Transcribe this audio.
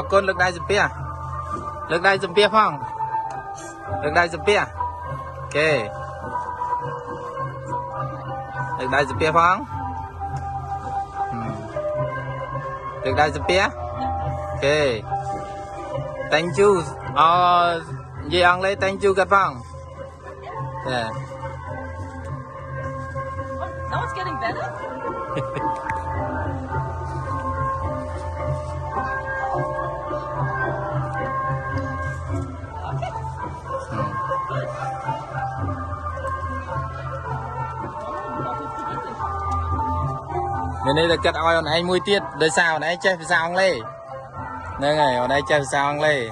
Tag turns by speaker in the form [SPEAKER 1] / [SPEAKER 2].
[SPEAKER 1] con lực đai dùm bia. Lực đai dùm bia phong. Lực đai dùm bia. Ok. Lực đai dùm bia phong. Lực đai dùm bia. Ok. Thank you. Gì ăn lấy thank you các phong. Yeah.
[SPEAKER 2] Now it's getting better.
[SPEAKER 1] Nên đây là kết oi anh mùi tiết đời sao này chơi sao ông lê. Đây này ở đây chơi sao ông lê.